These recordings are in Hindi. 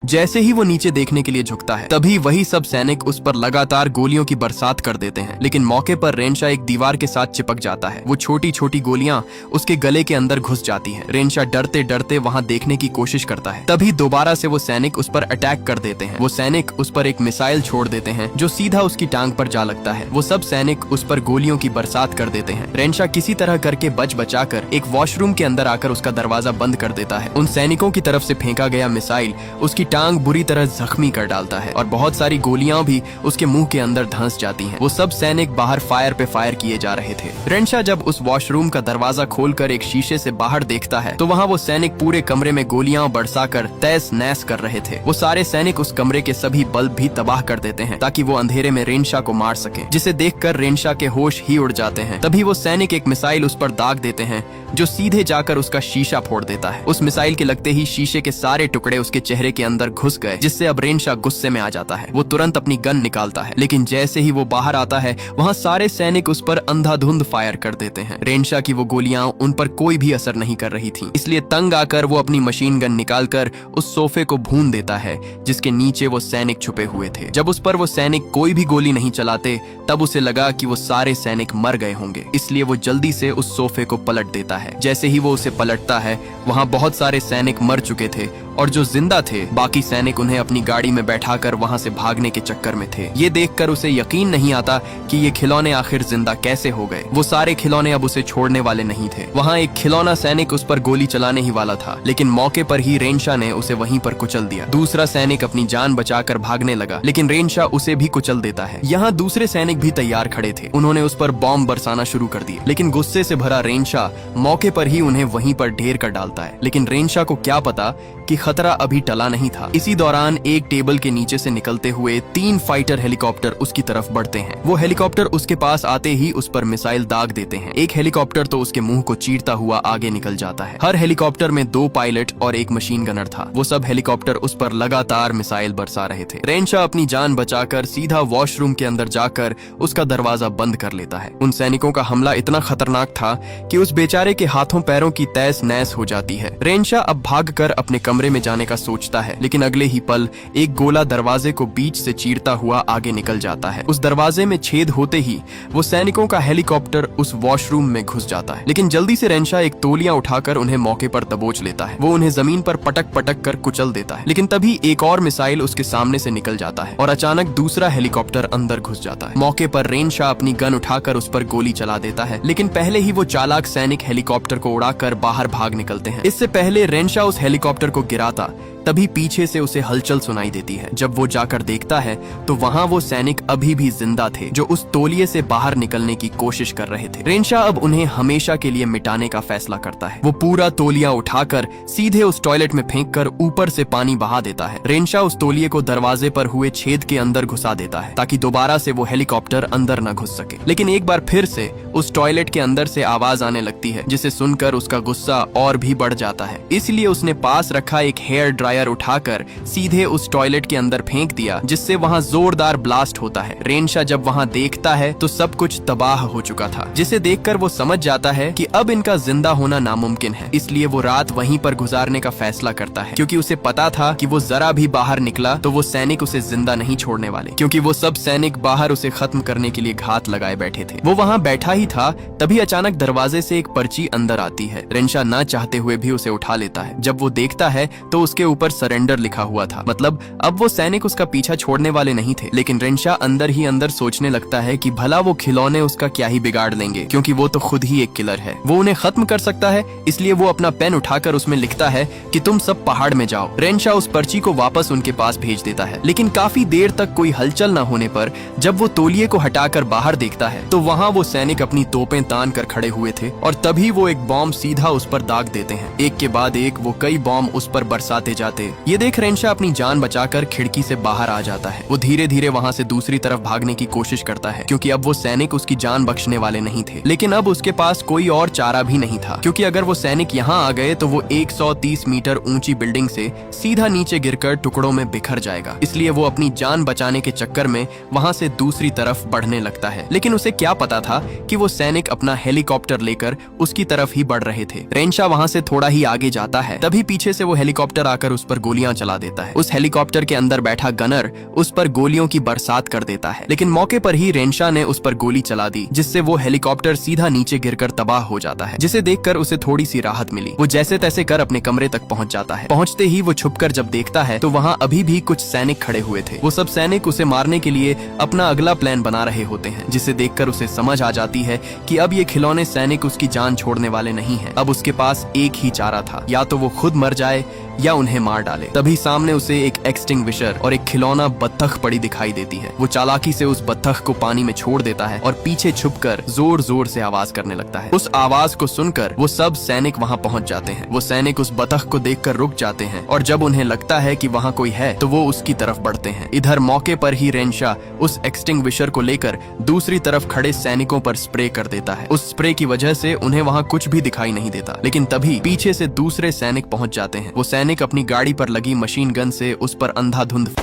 जैसे ही वो नीचे देखने के लिए झुकता है तभी वही सब सैनिक उस पर लगातार गोलियों की बरसात कर देते हैं। लेकिन मौके पर रेनशा एक दीवार के साथ चिपक जाता है। वो छोटी छोटी गोलियां उसके गले के अंदर घुस जाती हैं। रेनशा डरते डरते वहां देखने की कोशिश करता है। तभी दोबारा से वो सैनिक उस पर अटैक कर देते हैं। वो सैनिक उस पर एक मिसाइल छोड़ देते हैं जो सीधा उसकी टांग पर जा लगता है। वो सब सैनिक उस पर गोलियों की बरसात कर देते हैं। रेनशा किसी तरह करके बच बचाकर एक वॉशरूम के अंदर आकर उसका दरवाजा बंद कर देता है। उन सैनिकों की तरफ से फेंका गया मिसाइल उसकी टांग बुरी तरह जख्मी कर डालता है और बहुत सारी गोलियां भी उसके मुंह के अंदर धंस जाती हैं। वो सब सैनिक बाहर फायर पे फायर किए जा रहे थे। रेनशा जब उस वॉशरूम का दरवाजा खोलकर एक शीशे से बाहर देखता है तो वहाँ वो सैनिक पूरे कमरे में गोलियां बरसाकर तहस नहस कर रहे थे। वो सारे सैनिक उस कमरे के सभी बल्ब भी तबाह कर देते हैं ताकि वो अंधेरे में रेनशा को मार सके, जिसे देखकर रेनशा के होश ही उड़ जाते हैं। तभी वो सैनिक एक मिसाइल उस पर दाग देते हैं जो सीधे जाकर उसका शीशा फोड़ देता है। उस मिसाइल के लगते ही शीशे के सारे टुकड़े उसके चेहरे के अंदर घुस गए, जिससे अब रेनशा गुस्से में आ जाता है। वो तुरंत अपनी गन निकालता है, लेकिन जैसे ही वो बाहर आता है वहाँ सारे सैनिक उस पर अंधाधुंध फायर कर देते हैं। रेनशा की वो गोलियां उन पर कोई भी असर नहीं कर रही थी, इसलिए तंग आकर वो अपनी मशीन गन निकालकर उस सोफे को भून देता है जिसके नीचे वो सैनिक छुपे हुए थे। जब उस पर वो सैनिक कोई भी गोली नहीं चलाते तब उसे लगा कि वो सारे सैनिक मर गए होंगे, इसलिए वो जल्दी से उस सोफे को पलट देता है। जैसे ही वो उसे पलटता है वहाँ बहुत सारे सैनिक मर चुके थे और जो जिंदा थे बाकी सैनिक उन्हें अपनी गाड़ी में बैठाकर वहाँ से भागने के चक्कर में थे। ये देखकर उसे यकीन नहीं आता कि ये खिलौने आखिर जिंदा कैसे हो गए। वो सारे खिलौने अब उसे छोड़ने वाले नहीं थे। वहाँ एक खिलौना सैनिक उस पर गोली चलाने ही वाला था, लेकिन मौके पर ही रेनशा ने उसे वहीं पर कुचल दिया। दूसरा सैनिक अपनी जान बचाकर भागने लगा, लेकिन रेनशा उसे भी कुचल देता है। यहाँ दूसरे सैनिक भी तैयार खड़े थे। उन्होंने उस पर बॉम्ब बरसाना शुरू कर दिए, लेकिन गुस्से से भरा रेनशा मौके पर ही उन्हें वहीं पर ढेर कर डालता है। लेकिन रेनशा को क्या पता कि खतरा अभी टला नहीं था। इसी दौरान एक टेबल के नीचे से निकलते हुए 3 फाइटर हेलीकॉप्टर उसकी तरफ बढ़ते हैं। वो हेलीकॉप्टर उसके पास आते ही उस पर मिसाइल दाग देते हैं। एक हेलीकॉप्टर तो उसके मुंह को चीरता हुआ आगे निकल जाता है। हर हेलीकॉप्टर में 2 पायलट और एक मशीन गनर था। वो सब हेलीकॉप्टर उस पर लगातार मिसाइल बरसा रहे थे। रेनशा अपनी जान बचाकर सीधा वॉशरूम के अंदर जाकर उसका दरवाजा बंद कर लेता है। उन सैनिकों का हमला इतना खतरनाक था कि उस बेचारे के हाथों पैरों की तहस नहस हो जाती है। रेनशा अब भागकर अपने कमरे में जाने का सोचता है, लेकिन अगले ही पल एक गोला दरवाजे को बीच से चीरता हुआ आगे निकल जाता है। उस दरवाजे में छेद होते ही वो सैनिकों का हेलीकॉप्टर उस वॉशरूम में घुस जाता है। लेकिन जल्दी से रेनशा एक तौलिया उठाकर उन्हें मौके पर दबोच लेता है। वो उन्हें जमीन पर पटक पटक कर कुचल देता है, लेकिन तभी एक और मिसाइल उसके सामने से निकल जाता है और अचानक दूसरा हेलीकॉप्टर अंदर घुस जाता है। मौके पर रेनशा अपनी गन उठाकर उस पर गोली चला देता है, लेकिन पहले ही वो चालाक सैनिक हेलीकॉप्टर को उड़ाकर बाहर भाग निकलते हैं। इससे पहले रेनशा उस हेलीकॉप्टर को गिराता तभी पीछे से उसे हलचल सुनाई देती है। जब वो जाकर देखता है तो वहाँ वो सैनिक अभी भी जिंदा थे जो उस तौलिए से बाहर निकलने की कोशिश कर रहे थे। रेनशा अब उन्हें हमेशा के लिए मिटाने का फैसला करता है। वो पूरा तौलिया उठाकर सीधे उस टॉयलेट में फेंककर ऊपर से पानी बहा देता है। रेनशा उस तौलिए को दरवाजे पर हुए छेद के अंदर घुसा देता है ताकि दोबारा से वो हेलीकॉप्टर अंदर न घुस सके। लेकिन एक बार फिर से उस टॉयलेट के अंदर से आवाज आने लगती है, जिसे सुनकर उसका गुस्सा और भी बढ़ जाता है। इसलिए उसने पास रखा एक हेयर ड्रायर उठाकर सीधे उस टॉयलेट के अंदर फेंक दिया, जिससे वहाँ जोरदार ब्लास्ट होता है। रेनशा जब वहाँ देखता है तो सब कुछ तबाह हो चुका था, जिसे देखकर वो समझ जाता है कि अब इनका जिंदा होना नामुमकिन है। इसलिए वो रात वहीं पर गुजारने का फैसला करता है, क्योंकि उसे पता था कि वो जरा भी बाहर निकला तो वो सैनिक उसे जिंदा नहीं छोड़ने वाले, क्योंकि वो सब सैनिक बाहर उसे खत्म करने के लिए घात लगाए बैठे थे। वो वहाँ बैठा ही था तभी अचानक दरवाजे से एक पर्ची अंदर आती है। रेनशा ना चाहते हुए भी उसे उठा लेता है। जब वो देखता है तो उसके ऊपर सरेंडर लिखा हुआ था, मतलब अब वो सैनिक उसका पीछा छोड़ने वाले नहीं थे। लेकिन रेनशा अंदर ही अंदर सोचने लगता है कि भला वो खिलौने उसका क्या ही बिगाड़ लेंगे, क्योंकि वो तो खुद ही एक किलर है। वो उन्हें खत्म कर सकता है, इसलिए वो अपना पेन उठाकर उसमें लिखता है कि तुम सब पहाड़ में जाओ। रेनशा उस पर्ची को वापस उनके पास भेज देता है, लेकिन काफी देर तक कोई हलचल न होने पर जब वो तौलिए को हटाकर बाहर देखता है तो वहाँ वो सैनिक अपनी तोपें तान कर खड़े हुए थे और तभी वो एक बॉम्ब सीधा उस पर दाग देते हैं। एक के बाद एक वो कई बॉम्ब उस पर बरसाते जाते। ये देख रेनशा अपनी जान बचाकर खिड़की से बाहर आ जाता है। वो धीरे धीरे वहाँ से दूसरी तरफ भागने की कोशिश करता है, क्योंकि अब वो सैनिक उसकी जान बख्शने वाले नहीं थे। लेकिन अब उसके पास कोई और चारा भी नहीं था, क्योंकि अगर वो सैनिक यहाँ आ गए तो वो 130 मीटर ऊंची बिल्डिंग से सीधा नीचे गिरकर टुकड़ों में बिखर जाएगा। इसलिए वो अपनी जान बचाने के चक्कर में वहाँ से दूसरी तरफ बढ़ने लगता है। लेकिन उसे क्या पता था कि वो सैनिक अपना हेलीकॉप्टर लेकर उसकी तरफ ही बढ़ रहे थे। रेनशा वहाँ से थोड़ा ही आगे जाता है, तभी पीछे से वो हेलीकॉप्टर आकर उस पर गोलियां चला देता है। उस हेलीकॉप्टर के अंदर बैठा गनर उस पर गोलियों की बरसात कर देता है, लेकिन मौके पर ही रेंशा ने उस पर गोली चला दी, जिससे वो हेलीकॉप्टर सीधा नीचे गिरकर तबाह हो जाता है, जिसे देखकर उसे थोड़ी सी राहत मिली। वो जैसे तैसे कर अपने कमरे तक पहुंच जाता है। पहुंचते ही वो छुपकर जब देखता है तो वहाँ अभी भी कुछ सैनिक खड़े हुए थे। वो सब सैनिक उसे मारने के लिए अपना अगला प्लान बना रहे होते हैं, जिसे देखकर उसे समझ आ जाती है कि अब ये खिलौने सैनिक उसकी जान छोड़ने वाले नहीं हैं। अब उसके पास एक ही चारा था, या तो वो खुद मर जाए या उन्हें मार डाले। तभी सामने उसे एक एक्सटिंग्विशर और एक खिलौना बत्तख पड़ी दिखाई देती है। वो चालाकी से उस बत्तख को पानी में छोड़ देता है और पीछे छुपकर जोर जोर से आवाज करने लगता है। उस आवाज को सुनकर वो सब सैनिक वहाँ पहुँच जाते हैं। वो सैनिक उस बत्तख को देखकर रुक जाते हैं और जब उन्हें लगता है कि वहाँ कोई है तो वो उसकी तरफ बढ़ते हैं। इधर मौके पर ही रेंशा उस एक्सटिंग्विशर को लेकर दूसरी तरफ खड़े सैनिकों पर स्प्रे कर देता है। उस स्प्रे की वजह से उन्हें वहाँ कुछ भी दिखाई नहीं देता, लेकिन तभी पीछे से दूसरे सैनिक पहुँच जाते हैं। वो सैनिक अपनी गाड़ी पर लगी मशीन गन से उस पर अंधाधुंध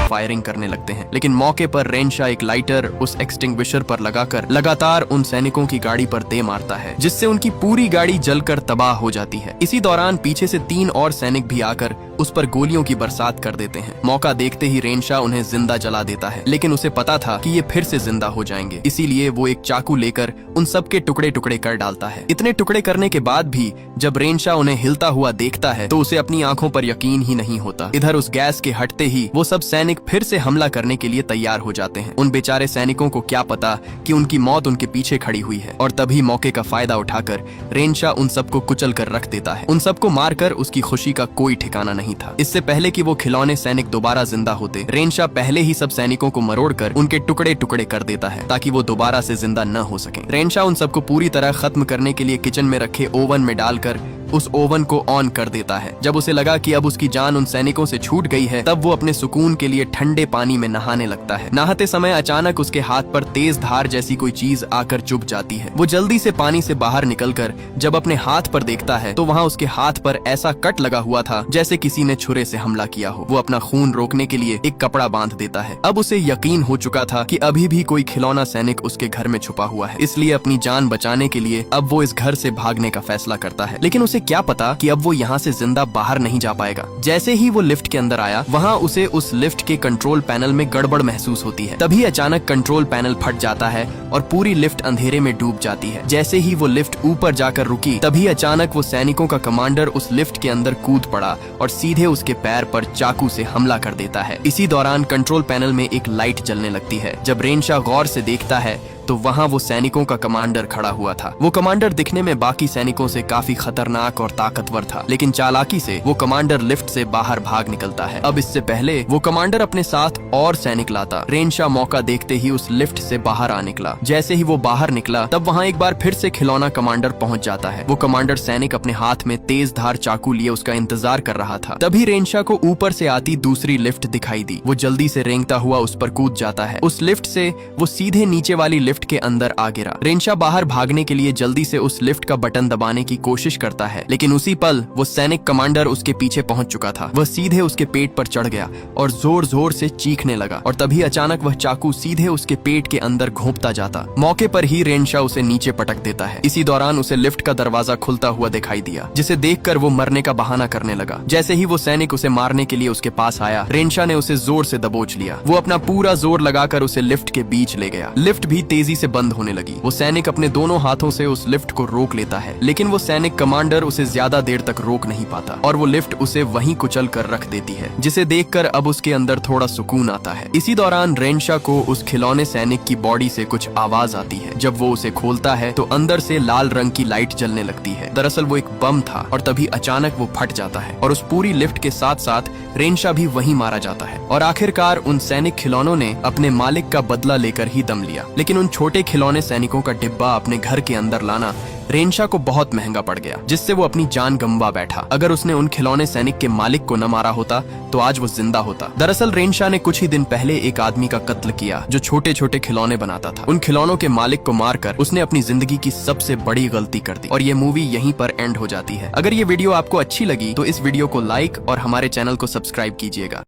फायरिंग करने लगते हैं, लेकिन मौके पर रेंशा एक लाइटर उस एक्सटिंग्विशर पर लगाकर लगातार उन सैनिकों की गाड़ी पर दे मारता है, जिससे उनकी पूरी गाड़ी जलकर तबाह हो जाती है। इसी दौरान पीछे से 3 और सैनिक भी आकर उस पर गोलियों की बरसात कर देते हैं। मौका देखते ही रेंशा उन्हें जिंदा जला देता है, लेकिन उसे पता था कि ये फिर से जिंदा हो जाएंगे, इसीलिए वो एक चाकू लेकर उन सबके टुकड़े टुकड़े कर डालता है। इतने टुकड़े करने के बाद भी जब रेंशा उन्हें हिलता हुआ देखता है तो उसे अपनी आंखों पर यकीन ही नहीं होता। इधर उस गैस के हटते ही वो सब सैनिक फिर से हमला करने के लिए तैयार हो जाते हैं। उन बेचारे सैनिकों को क्या पता कि उनकी मौत उनके पीछे खड़ी हुई है, और तभी मौके का फायदा उठाकर रेंशा उन सबको कुचल कर रख देता है। उन सबको मारकर उसकी खुशी का कोई ठिकाना नहीं था। इससे पहले कि वो खिलौने सैनिक दोबारा जिंदा होते, रेंशा पहले ही सब सैनिकों को मरोड़कर उनके टुकड़े टुकड़े कर देता है ताकि वो दोबारा से जिंदा न हो सके। रेंशा उन सबको पूरी तरह खत्म करने के लिए किचन में रखे ओवन में डालकर उस ओवन को ऑन कर देता है। जब उसे लगा कि अब उसकी जान उन सैनिकों से छूट गई है, तब वो अपने सुकून के लिए ठंडे पानी में नहाने लगता है। नहाते समय अचानक उसके हाथ पर तेज धार जैसी कोई चीज आकर चुभ जाती है। वो जल्दी से पानी से बाहर निकलकर जब अपने हाथ पर देखता है तो वहाँ उसके हाथ पर ऐसा कट लगा हुआ था जैसे किसी ने छुरे से हमला किया हो। वो अपना खून रोकने के लिए एक कपड़ा बांध देता है। अब उसे यकीन हो चुका था कि अभी भी कोई खिलौना सैनिक उसके घर में छुपा हुआ है, इसलिए अपनी जान बचाने के लिए अब वो इस घर से भागने का फैसला करता है। लेकिन उसे क्या पता कि अब वो यहाँ से जिंदा बाहर नहीं जा पाएगा। जैसे ही वो लिफ्ट के अंदर आया, वहाँ उसे उस लिफ्ट के कंट्रोल पैनल में गड़बड़ महसूस होती है। तभी अचानक कंट्रोल पैनल फट जाता है और पूरी लिफ्ट अंधेरे में डूब जाती है। जैसे ही वो लिफ्ट ऊपर जाकर रुकी, तभी अचानक वो सैनिकों का कमांडर उस लिफ्ट के अंदर कूद पड़ा और सीधे उसके पैर पर चाकू से हमला कर देता है। इसी दौरान कंट्रोल पैनल में एक लाइट जलने लगती है। जब रेंशा गौर से देखता है तो वहाँ वो सैनिकों का कमांडर खड़ा हुआ था। वो कमांडर दिखने में बाकी सैनिकों से काफी खतरनाक और ताकतवर था, लेकिन चालाकी से वो कमांडर लिफ्ट से बाहर भाग निकलता है। अब इससे पहले वो कमांडर अपने साथ और सैनिक लाता। रेंशा मौका देखते ही उस लिफ्ट से बाहर आ निकला। जैसे ही वो बाहर निकला, तब वहाँ एक बार फिर से खिलौना कमांडर पहुंच जाता है। वो कमांडर सैनिक अपने हाथ में तेज धार चाकू लिए उसका इंतजार कर रहा था। तभी रेंशा को ऊपर से आती दूसरी लिफ्ट दिखाई दी। वो जल्दी से रेंगता हुआ उस पर कूद जाता है। उस लिफ्ट से वो सीधे नीचे वाली लिफ्ट के अंदर आ गिरा। रेंशा बाहर भागने के लिए जल्दी से उस लिफ्ट का बटन दबाने की कोशिश करता है, लेकिन उसी पल वो सैनिक कमांडर उसके पीछे पहुंच चुका था। वह सीधे उसके पेट पर चढ़ गया और जोर जोर से चीखने लगा, और तभी अचानक वह चाकू सीधे उसके पेट के अंदर घोंपता जाता। मौके पर ही रेंशा उसे नीचे पटक देता है। इसी दौरान उसे लिफ्ट का दरवाजा खुलता हुआ दिखाई दिया, जिसे देखकर वो मरने का बहाना करने लगा। जैसे ही वो सैनिक उसे मारने के लिए उसके पास आया, रेंशा ने उसे जोर से दबोच लिया। वो अपना पूरा जोर लगाकर उसे लिफ्ट के बीच ले गया। लिफ्ट भी तेजी से बंद होने लगी। वो सैनिक अपने दोनों हाथों से उस लिफ्ट को रोक लेता है, लेकिन वो सैनिक कमांडर उसे ज्यादा देर तक रोक नहीं पाता और वो लिफ्ट उसे वहीं कुचल कर रख देती है, जिसे देखकर अब उसके अंदर थोड़ा सुकून आता है। इसी दौरान रेंशा को उस खिलौने सैनिक की बॉडी से कुछ आवाज आती है। जब वो उसे खोलता है तो अंदर से लाल रंग की लाइट जलने लगती है। दरअसल वो एक बम था, और तभी अचानक वो फट जाता है और उस पूरी लिफ्ट के साथ साथ रेंशा भी वहीं मारा जाता है। और आखिरकार उन सैनिक खिलौनों ने अपने मालिक का बदला लेकर ही दम लिया। लेकिन उन छोटे खिलौने सैनिकों का डिब्बा अपने घर के अंदर लाना रेंशा को बहुत महंगा पड़ गया, जिससे वो अपनी जान गंवा बैठा। अगर उसने उन खिलौने सैनिक के मालिक को न मारा होता तो आज वो जिंदा होता। दरअसल रेंशा ने कुछ ही दिन पहले एक आदमी का कत्ल किया जो छोटे छोटे खिलौने बनाता था। उन खिलौनों के मालिक को मारकर उसने अपनी जिंदगी की सबसे बड़ी गलती कर दी, और ये मूवी यहीं पर एंड हो जाती है। अगर ये वीडियो आपको अच्छी लगी तो इस वीडियो को लाइक और हमारे चैनल को सब्सक्राइब कीजिएगा।